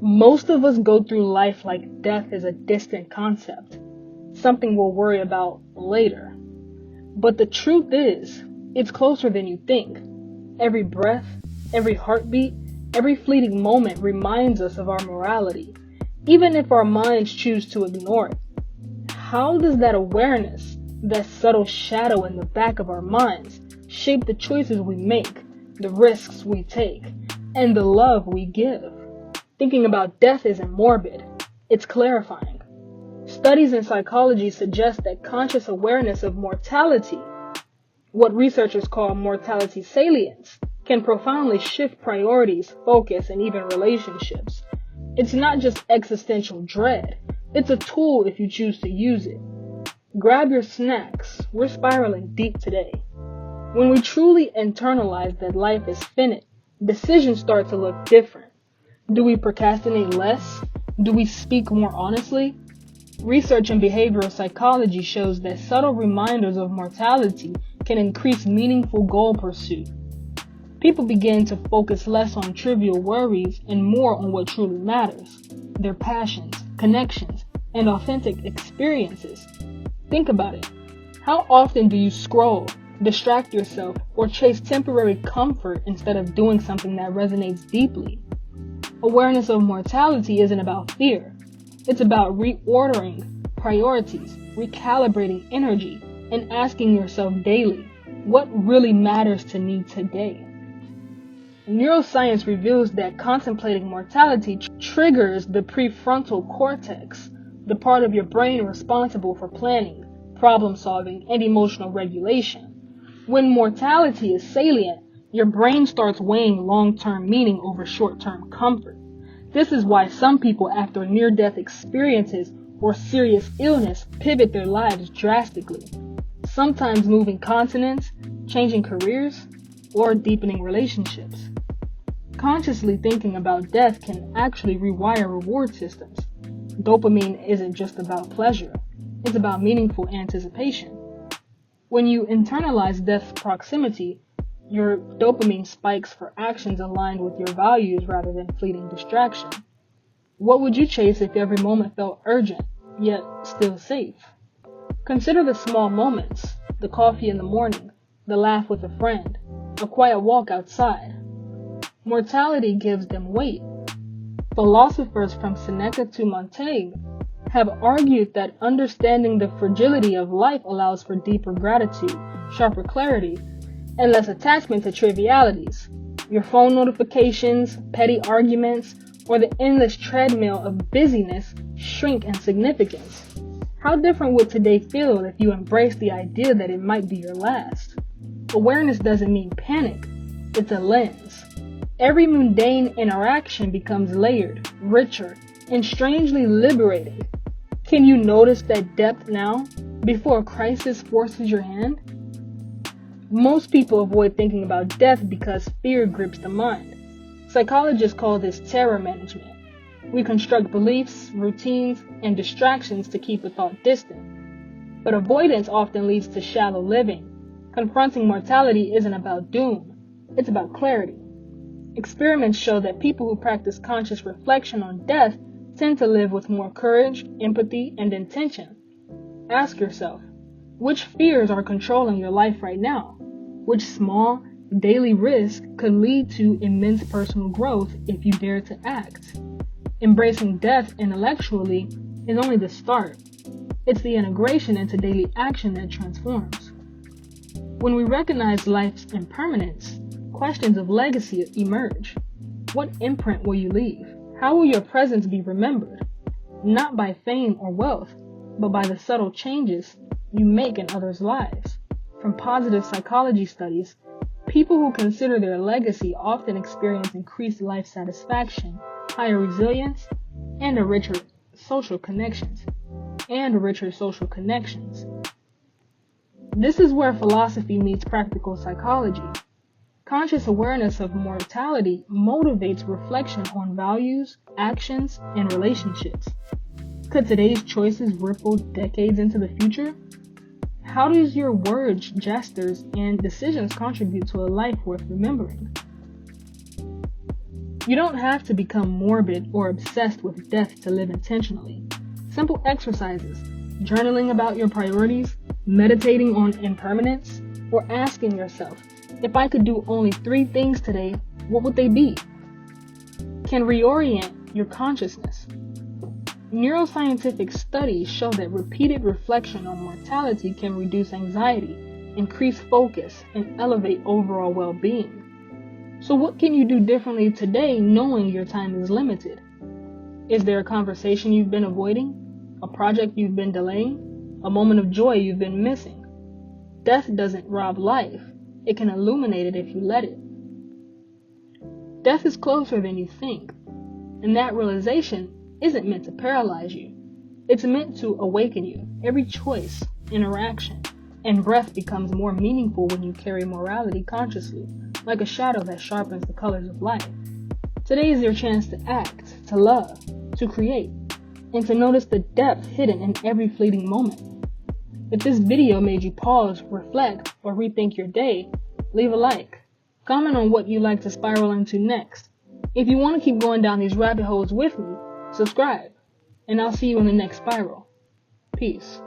Most of us go through life like death is a distant concept, something we'll worry about later. But the truth is, it's closer than you think. Every breath, every heartbeat, every fleeting moment reminds us of our morality, even if our minds choose to ignore it. How does that awareness, that subtle shadow in the back of our minds, shape the choices we make, the risks we take, and the love we give? Thinking about death isn't morbid, it's clarifying. Studies in psychology suggest that conscious awareness of mortality, what researchers call mortality salience, can profoundly shift priorities, focus, and even relationships. It's not just existential dread, it's a tool if you choose to use it. Grab your snacks, we're spiraling deep today. When we truly internalize that life is finite, decisions start to look different. Do we procrastinate less? Do we speak more honestly? Research in behavioral psychology shows that subtle reminders of mortality can increase meaningful goal pursuit. People begin to focus less on trivial worries and more on what truly matters, their passions, connections, and authentic experiences. Think about it. How often do you scroll, distract yourself, or chase temporary comfort instead of doing something that resonates deeply? Awareness of mortality isn't about fear. It's about reordering priorities, recalibrating energy, and asking yourself daily, what really matters to me today? Neuroscience reveals that contemplating mortality triggers the prefrontal cortex, the part of your brain responsible for planning, problem solving, and emotional regulation. When mortality is salient, your brain starts weighing long-term meaning over short-term comfort. This is why some people after near-death experiences or serious illness pivot their lives drastically, sometimes moving continents, changing careers, or deepening relationships. Consciously thinking about death can actually rewire reward systems. Dopamine isn't just about pleasure, it's about meaningful anticipation. When you internalize death's proximity, your dopamine spikes for actions aligned with your values rather than fleeting distraction. What would you chase if every moment felt urgent, yet still safe? Consider the small moments, the coffee in the morning, the laugh with a friend, a quiet walk outside. Mortality gives them weight. Philosophers from Seneca to Montaigne have argued that understanding the fragility of life allows for deeper gratitude, sharper clarity, and less attachment to trivialities. Your phone notifications, petty arguments, or the endless treadmill of busyness shrink in significance. How different would today feel if you embraced the idea that it might be your last? Awareness doesn't mean panic, it's a lens. Every mundane interaction becomes layered, richer, and strangely liberating. Can you notice that depth now, before a crisis forces your hand? Most people avoid thinking about death because fear grips the mind. Psychologists call this terror management. We construct beliefs, routines, and distractions to keep a thought distant. But avoidance often leads to shallow living. Confronting mortality isn't about doom, it's about clarity. Experiments show that people who practice conscious reflection on death tend to live with more courage, empathy, and intention. Ask yourself, which fears are controlling your life right now? Which small, daily risk could lead to immense personal growth if you dare to act? Embracing death intellectually is only the start. It's the integration into daily action that transforms. When we recognize life's impermanence, questions of legacy emerge. What imprint will you leave? How will your presence be remembered? Not by fame or wealth, but by the subtle changes you make in others' lives. From positive psychology studies, people who consider their legacy often experience increased life satisfaction, higher resilience, and richer social connections. This is where philosophy meets practical psychology. Conscious awareness of mortality motivates reflection on values, actions, and relationships. Could today's choices ripple decades into the future? How does your words, gestures, and decisions contribute to a life worth remembering? You don't have to become morbid or obsessed with death to live intentionally. Simple exercises, journaling about your priorities, meditating on impermanence, or asking yourself, if I could do only 3 things today, what would they be? Can reorient your consciousness. Neuroscientific studies show that repeated reflection on mortality can reduce anxiety, increase focus, and elevate overall well-being. So what can you do differently today knowing your time is limited? Is there a conversation you've been avoiding? A project you've been delaying? A moment of joy you've been missing? Death doesn't rob life. It can illuminate it if you let it. Death is closer than you think, and that realization isn't meant to paralyze you. It's meant to awaken you. Every choice, interaction, and breath becomes more meaningful when you carry morality consciously, like a shadow that sharpens the colors of life. Today is your chance to act, to love, to create, and to notice the depth hidden in every fleeting moment. If this video made you pause, reflect, or rethink your day, leave a like. Comment on what you'd like to spiral into next. If you want to keep going down these rabbit holes with me, subscribe, and I'll see you in the next spiral. Peace.